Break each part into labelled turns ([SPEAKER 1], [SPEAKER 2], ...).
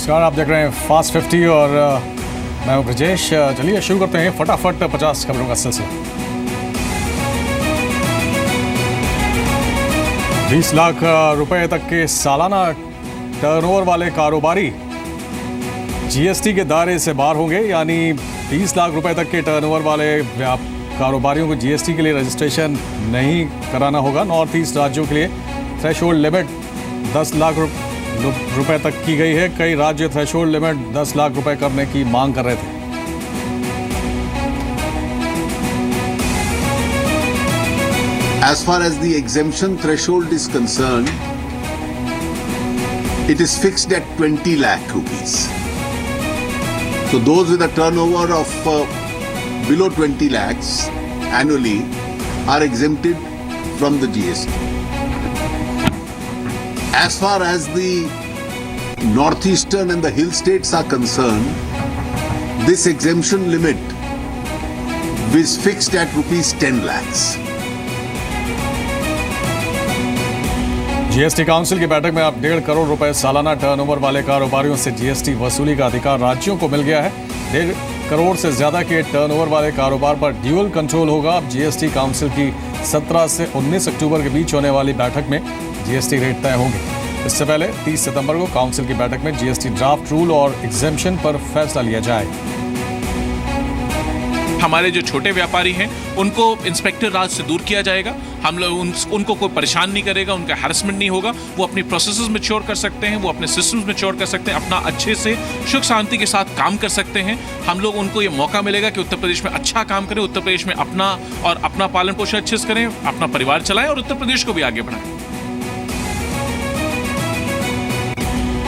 [SPEAKER 1] नमस्कार, आप देख रहे हैं फास्ट 50 और मैं हूं ब्रजेश। चलिए शुरू करते हैं फटाफट 50 खबरों का सिलसिला। 20 लाख रुपए तक के सालाना टर्नओवर वाले कारोबारी जीएसटी के दायरे से बाहर होंगे। यानी 20 लाख रुपए तक के टर्नओवर वाले कारोबारियों को जीएसटी के लिए रजिस्ट्रेशन नहीं कराना होगा। नॉर्थ ईस्ट राज्यों के लिए थ्रेशोल्ड लिमिट 10 लाख रुपए तक की गई है। कई राज्य थ्रेशोल्ड लिमिट 10 लाख रुपए करने की मांग कर रहे थे।
[SPEAKER 2] As far as the exemption threshold is concerned, it is fixed at 20 lakh rupees. So those with a turnover of below 20 lakhs annually are exempted from the GST. As far as the northeastern and the hill states are concerned, this exemption limit is fixed at rupees 10 lakhs.
[SPEAKER 1] GST council की बैठक में अब 1.5 करोड़ रुपए सालाना turnover वाले कारोबारियों से GST वसूली का अधिकार राज्यों को मिल गया है। 1.5 करोड़ से ज्यादा के टर्नओवर वाले कारोबार पर ड्यूअल कंट्रोल होगा। अब जीएसटी काउंसिल की 17 से 19 अक्टूबर के बीच होने वाली बैठक में जीएसटी रेट तय होंगे। इससे पहले 30 सितंबर को काउंसिल की बैठक में जीएसटी ड्राफ्ट रूल और एग्जेम्पशन पर फैसला लिया जाएगा।
[SPEAKER 3] हमारे जो छोटे व्यापारी हैं उनको इंस्पेक्टर राज से दूर किया जाएगा। हम लोग उनको कोई परेशान नहीं करेगा, उनका हैरेसमेंट नहीं होगा। वो अपनी प्रोसेसेस मैच्योर कर सकते हैं, वो अपने सिस्टम्स मैच्योर कर सकते हैं, अपना अच्छे से सुख शांति के साथ काम कर सकते हैं। हम लोग उनको ये मौका मिलेगा कि उत्तर प्रदेश में अच्छा काम करें, उत्तर प्रदेश में अपना पालन पोषण अच्छे से करें, अपना परिवार चलाएं और उत्तर प्रदेश को भी आगे बढ़ाएं।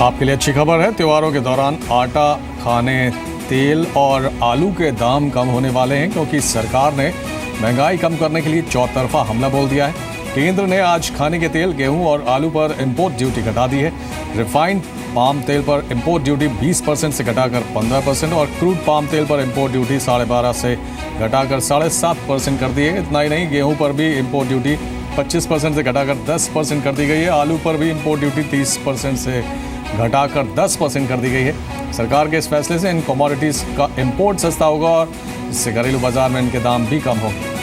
[SPEAKER 1] आपके लिए अच्छी खबर है। त्योहारों के दौरान आटा, खाने, तेल और आलू के दाम कम होने वाले हैं क्योंकि सरकार ने महंगाई कम करने के लिए चौतरफा हमला बोल दिया है। केंद्र ने आज खाने के तेल, गेहूं और आलू पर इंपोर्ट ड्यूटी घटा दी है। रिफाइंड पाम तेल पर इंपोर्ट ड्यूटी 20% से घटाकर 15% और क्रूड पाम तेल पर इंपोर्ट ड्यूटी 12.5% से घटाकर 7.5% कर दी है। इतना ही नहीं, गेहूं पर भी इंपोर्ट ड्यूटी 25% से घटाकर 10% कर दी गई है। आलू पर भी इंपोर्ट ड्यूटी 30% से घटाकर 10% कर दी गई है। सरकार के इस फैसले से इन कमोडिटीज का इंपोर्ट सस्ता होगा और इससे घरेलू बाजार में इनके दाम भी कम होंगे।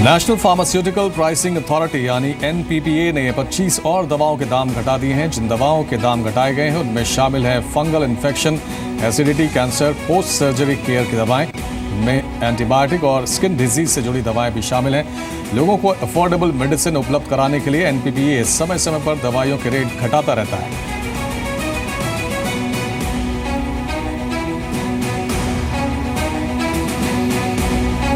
[SPEAKER 1] नेशनल फार्मास्यूटिकल प्राइसिंग अथॉरिटी यानी एनपीपीए ने 25 और दवाओं के दाम घटा दिए हैं। जिन दवाओं के दाम घटाए गए हैं उनमें शामिल है fungal infection, acidity, cancer, post surgery care की दवाएं में एंटीबायोटिक और स्किन डिजीज से जुड़ी दवाएं भी शामिल हैं। लोगों को अफोर्डेबल मेडिसिन उपलब्ध कराने के लिए एनपीपीए समय समय पर दवाइयों के रेट घटाता रहता है।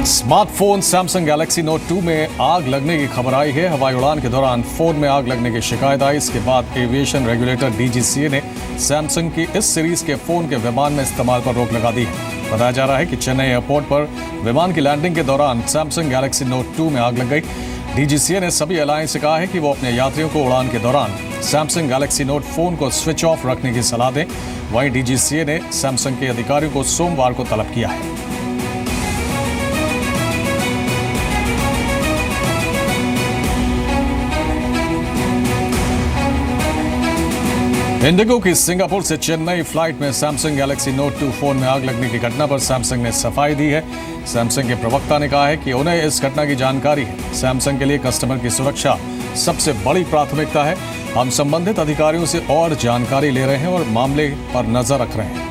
[SPEAKER 1] स्मार्टफोन सैमसंग गैलेक्सी नोट 2 में आग लगने की खबर आई है। हवाई उड़ान के दौरान फोन में आग लगने की शिकायत आई। इसके बाद एविएशन रेगुलेटर डीजीसीए ने सैमसंग की इस सीरीज के फोन के विमान में इस्तेमाल पर रोक लगा दी है। बताया जा रहा है कि चेन्नई एयरपोर्ट पर विमान की लैंडिंग के दौरान सैमसंग गैलेक्सी नोट 2 में आग लग गई। डीजीसीए ने सभी एयरलाइंस से कहा है कि वो अपने यात्रियों को उड़ान के दौरान सैमसंग गैलेक्सी नोट फोन को स्विच ऑफ रखने की सलाह दें। वहीं डीजीसीए ने सैमसंग के अधिकारियों को सोमवार को तलब किया है। इंडिगो की सिंगापुर से चेन्नई फ्लाइट में सैमसंग गैलेक्सी नोट 2 फोन में आग लगने की घटना पर सैमसंग ने सफाई दी है। सैमसंग के प्रवक्ता ने कहा है कि उन्हें इस घटना की जानकारी है। सैमसंग के लिए कस्टमर की सुरक्षा सबसे बड़ी प्राथमिकता है। हम संबंधित अधिकारियों से और जानकारी ले रहे हैं और मामले पर नजर रख रहे हैं।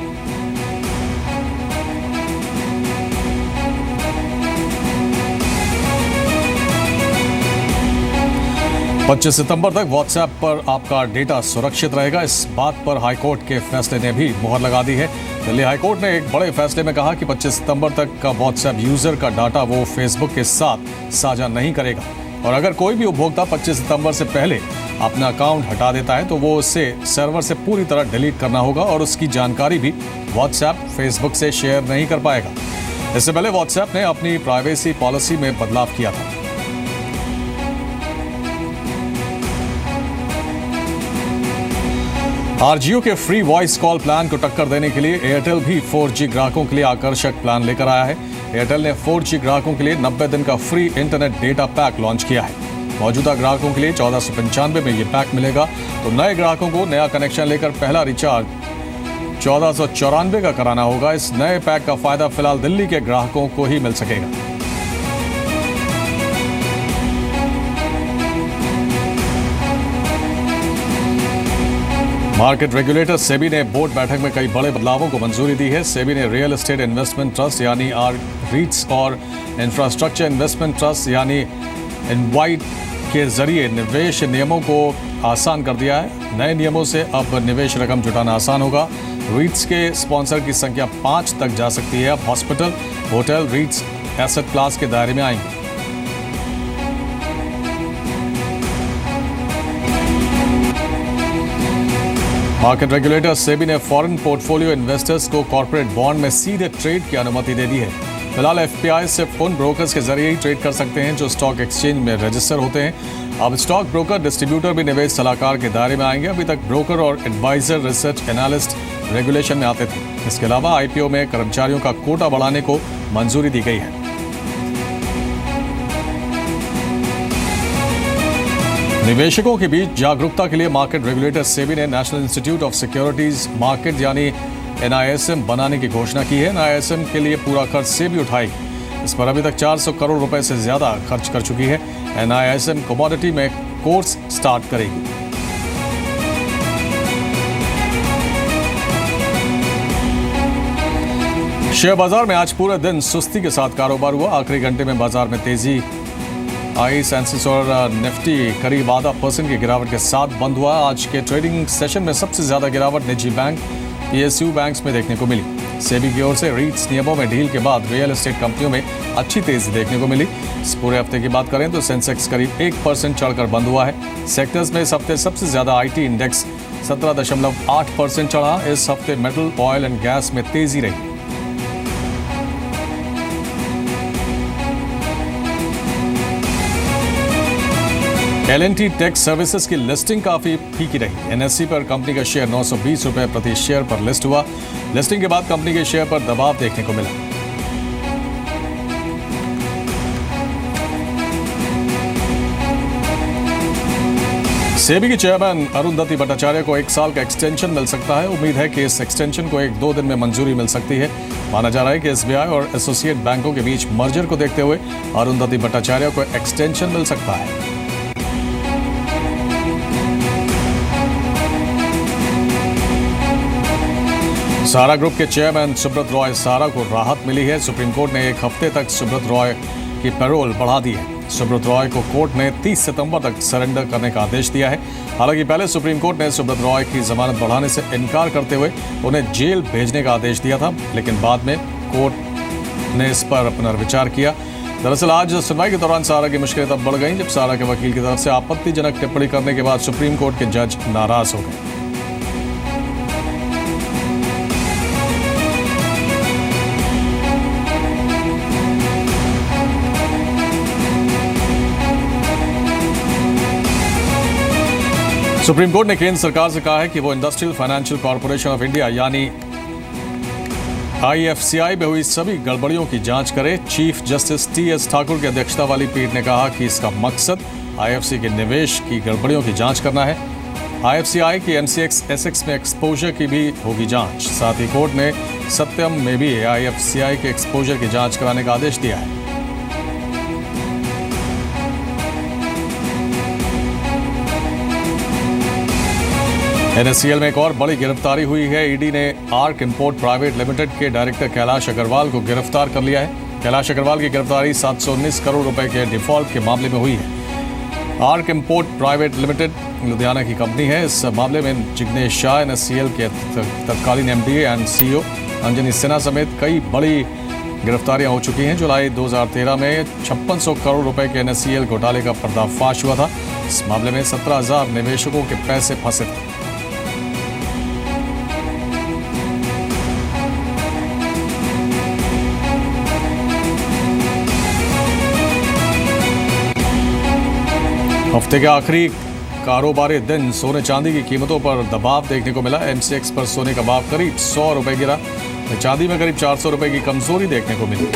[SPEAKER 1] 25 सितंबर तक व्हाट्सएप पर आपका डेटा सुरक्षित रहेगा। इस बात पर हाईकोर्ट के फैसले ने भी मुहर लगा दी है। दिल्ली हाईकोर्ट ने एक बड़े फैसले में कहा कि 25 सितंबर तक का व्हाट्सएप यूजर का डाटा वो फेसबुक के साथ साझा नहीं करेगा और अगर कोई भी उपभोक्ता 25 सितंबर से पहले अपना अकाउंट हटा देता है तो वो उसे सर्वर से पूरी तरह डिलीट करना होगा और उसकी जानकारी भी व्हाट्सएप फेसबुक से शेयर नहीं कर पाएगा। इससे पहले व्हाट्सएप ने अपनी प्राइवेसी पॉलिसी में बदलाव किया था। आरजीओ के फ्री वॉइस कॉल प्लान को टक्कर देने के लिए एयरटेल भी 4G ग्राहकों के लिए आकर्षक प्लान लेकर आया है। एयरटेल ने 4G ग्राहकों के लिए 90 दिन का free internet data pack launch किया है। मौजूदा ग्राहकों के लिए 1495 में ये पैक मिलेगा, तो नए ग्राहकों को नया कनेक्शन लेकर पहला रिचार्ज 1494 का कराना होगा। इस नए पैक का फायदा फिलहाल दिल्ली के ग्राहकों को ही मिल सकेगा। मार्केट रेगुलेटर सेबी ने बोर्ड बैठक में कई बड़े बदलावों को मंजूरी दी है। सेबी ने रियल एस्टेट इन्वेस्टमेंट ट्रस्ट यानी रीट्स और इंफ्रास्ट्रक्चर इन्वेस्टमेंट ट्रस्ट यानी इनवाइट के जरिए निवेश नियमों को आसान कर दिया है। नए नियमों से अब निवेश रकम जुटाना आसान होगा। रीट्स के स्पॉन्सर की संख्या 5 तक जा सकती है। अब हॉस्पिटल, होटल, रीट्स एसेट क्लास के दायरे में आएंगे। मार्केट रेगुलेटर सेबी ने फॉरेन पोर्टफोलियो इन्वेस्टर्स को कॉर्पोरेट बॉन्ड में सीधे ट्रेड की अनुमति दे दी है। फिलहाल एफपीआई सिर्फ उन ब्रोकर्स के जरिए ही ट्रेड कर सकते हैं जो स्टॉक एक्सचेंज में रजिस्टर होते हैं। अब स्टॉक ब्रोकर, डिस्ट्रीब्यूटर भी निवेश सलाहकार के दायरे में आएंगे। अभी तक ब्रोकर और एडवाइजर, रिसर्च एनालिस्ट रेगुलेशन में आते थे। इसके अलावा आईपीओ में कर्मचारियों का कोटा बढ़ाने को मंजूरी दी गई है। निवेशकों के बीच जागरूकता के लिए मार्केट रेगुलेटर सेबी ने national institute of securities market यानी NISM बनाने की घोषणा की है। NISM के लिए पूरा खर्च सेबी उठाएगी। इस पर अभी तक 400 करोड़ रुपए से ज्यादा खर्च कर चुकी है। NISM कमोडिटी में कोर्स स्टार्ट करेगी। शेयर बाजार में आज पूरे दिन सुस्ती के साथ कारोबार हुआ। आखिरी घंटे में बाजार में तेजी आई। सेंसेक्स और निफ्टी करीब 0.5% की गिरावट के साथ बंद हुआ। आज के ट्रेडिंग सेशन में सबसे ज्यादा गिरावट निजी बैंक, PSU बैंक्स में देखने को मिली। सेबी की ओर से रीट्स नियमों में ढील के बाद रियल एस्टेट कंपनियों में अच्छी तेजी देखने को मिली। इस पूरे हफ्ते की बात करें तो सेंसेक्स करीब 1% चढ़कर बंद हुआ है। सेक्टर्स में इस हफ्ते सबसे ज्यादा IT इंडेक्स 17.8% चढ़ा। इस हफ्ते मेटल, ऑयल एंड गैस में तेजी रही। L&T टेक सर्विसेज की लिस्टिंग काफी फीकी रही। NSE पर कंपनी का शेयर 920 रुपए प्रति शेयर पर लिस्ट हुआ। लिस्टिंग के बाद कंपनी के शेयर पर दबाव देखने को मिला। सेबी के चेयरमैन अरुंधति भट्टाचार्य को 1 साल का एक्सटेंशन मिल सकता है। उम्मीद है कि इस एक्सटेंशन को 1-2 दिन में मंजूरी मिल सकती है। माना जा रहा है कि SBI और एसोसिएट बैंकों के बीच मर्जर को देखते हुए अरुंधति भट्टाचार्य को एक्सटेंशन मिल सकता है। सहारा ग्रुप के चेयरमैन सुब्रत रॉय सहारा को राहत मिली है। सुप्रीम कोर्ट ने 1 हफ्ते तक सुब्रत रॉय की पैरोल बढ़ा दी है। सुब्रत रॉय को कोर्ट ने 30 सितंबर तक सरेंडर करने का आदेश दिया है। हालांकि पहले सुप्रीम कोर्ट ने सुब्रत रॉय की जमानत बढ़ाने से इनकार करते हुए उन्हें जेल भेजने का आदेश दिया था, लेकिन बाद में कोर्ट ने इस पर पुनर्विचार किया। दरअसल आज सुनवाई के दौरान सहारा की मुश्किलें तब बढ़ गईं जब सहारा के वकील की तरफ से आपत्तिजनक टिप्पणी करने के बाद सुप्रीम कोर्ट के जज नाराज हो गए। सुप्रीम कोर्ट ने केंद्र सरकार से कहा है कि वो industrial financial corporation of India यानी IFCI में हुई सभी गड़बड़ियों की जांच करे। चीफ जस्टिस TS ठाकुर की अध्यक्षता वाली पीठ ने कहा कि इसका मकसद IFC के निवेश की गड़बड़ियों की जांच करना है। IFCI की MCX SX में एक्सपोजर की भी होगी जांच। साथ ही कोर्ट ने सत्यम में भी IFCI के एक्सपोजर की जांच कराने का आदेश दिया है। NSCL में एक और बड़ी गिरफ्तारी हुई है। ईडी ने आर्क इंपोर्ट प्राइवेट लिमिटेड के डायरेक्टर कैलाश अग्रवाल को गिरफ्तार कर लिया है। कैलाश अग्रवाल की गिरफ्तारी 719 करोड़ रुपए के डिफॉल्ट के मामले में हुई है। Arc import private limited Ludhiana की कंपनी है। इस मामले में जिग्नेश शाह, NSCL के तत्कालीन MD and CEO Anjani Sinha समेत कई बड़ी गिरफ्तारियां हो चुकी हैं। जुलाई 2013 में 5600 करोड़ रुपए के NSCL घोटाले का पर्दाफाश हुआ था। इस मामले में 17,000 निवेशकों के पैसे फंसे थे। हफ्ते के आखिरी कारोबारी दिन सोने चांदी की कीमतों पर दबाव देखने को मिला। MCX पर सोने का भाव करीब 100 रुपए गिरा। चांदी में करीब 400 रुपए की कमजोरी देखने को मिली।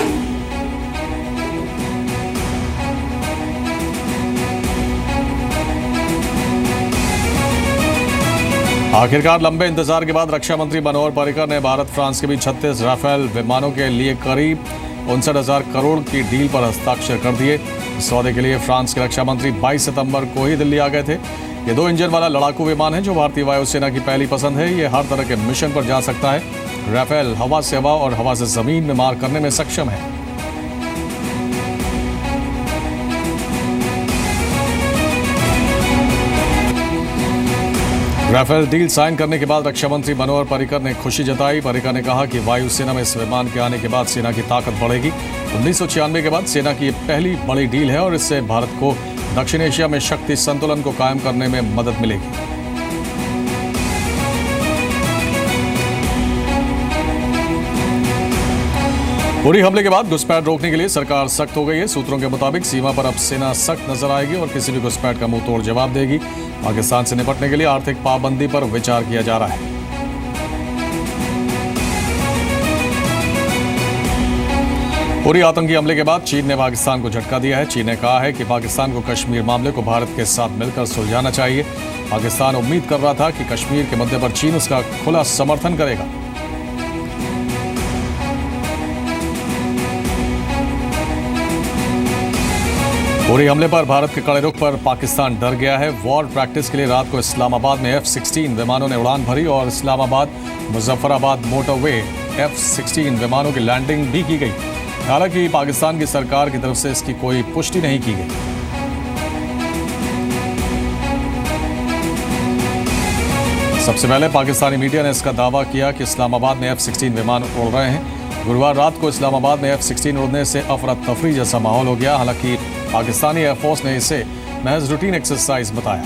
[SPEAKER 1] आखिरकार लंबे इंतजार के बाद रक्षा मंत्री मनोहर पर्रिकर ने भारत फ्रांस के बीच 36 राफेल विमानों के लिए करीब 59,000 करोड़ की डील पर हस्ताक्षर कर दिए। इस सौदे के लिए फ्रांस के रक्षा मंत्री 22 सितंबर को ही दिल्ली आ गए थे। ये 2 इंजन वाला लड़ाकू विमान है जो भारतीय वायुसेना की पहली पसंद है। ये हर तरह के मिशन पर जा सकता है। राफेल हवा से हवा और हवा से जमीन में मार करने में सक्षम है। राफेल डील साइन करने के बाद रक्षा मंत्री मनोहर पर्रिकर ने खुशी जताई। पर्रिकर ने कहा कि वायुसेना में इस विमान के आने के बाद सेना की ताकत बढ़ेगी। 1996 के बाद सेना की ये पहली बड़ी डील है और इससे भारत को दक्षिण एशिया में शक्ति संतुलन को कायम करने में मदद मिलेगी। उरी हमले के बाद घुसपैठ रोकने के लिए सरकार सख्त हो गई है। सूत्रों के मुताबिक सीमा पर अब सेना सख्त नजर आएगी और किसी भी घुसपैठ का मुंह तोड़ जवाब देगी। पाकिस्तान से निपटने के लिए आर्थिक पाबंदी पर विचार किया जा रहा है। उरी आतंकी हमले के बाद चीन ने पाकिस्तान को झटका दिया है। चीन ने कहा है कि पाकिस्तान को कश्मीर मामले को भारत के साथ मिलकर सुलझाना चाहिए। पाकिस्तान उम्मीद कर रहा था कि कश्मीर के मुद्दे पर चीन उसका खुला समर्थन करेगा। उरी हमले पर भारत के कड़े रुख पर पाकिस्तान डर गया है। वॉर प्रैक्टिस के लिए रात को इस्लामाबाद में F-16 विमानों ने उड़ान भरी और इस्लामाबाद मुजफ्फराबाद मोटरवे F-16 विमानों की लैंडिंग भी की गई। हालांकि पाकिस्तान की सरकार की तरफ से इसकी कोई पुष्टि नहीं की गई। सबसे पहले पाकिस्तानी मीडिया ने इसका दावा किया कि इस्लामाबाद में F-16 विमान उड़ रहे हैं। गुरुवार रात को इस्लामाबाद में F-16 उड़ने से अफरा तफरी जैसा माहौल हो गया। हालांकि पाकिस्तानी एयरफोर्स ने इसे महज रूटीन एक्सरसाइज बताया।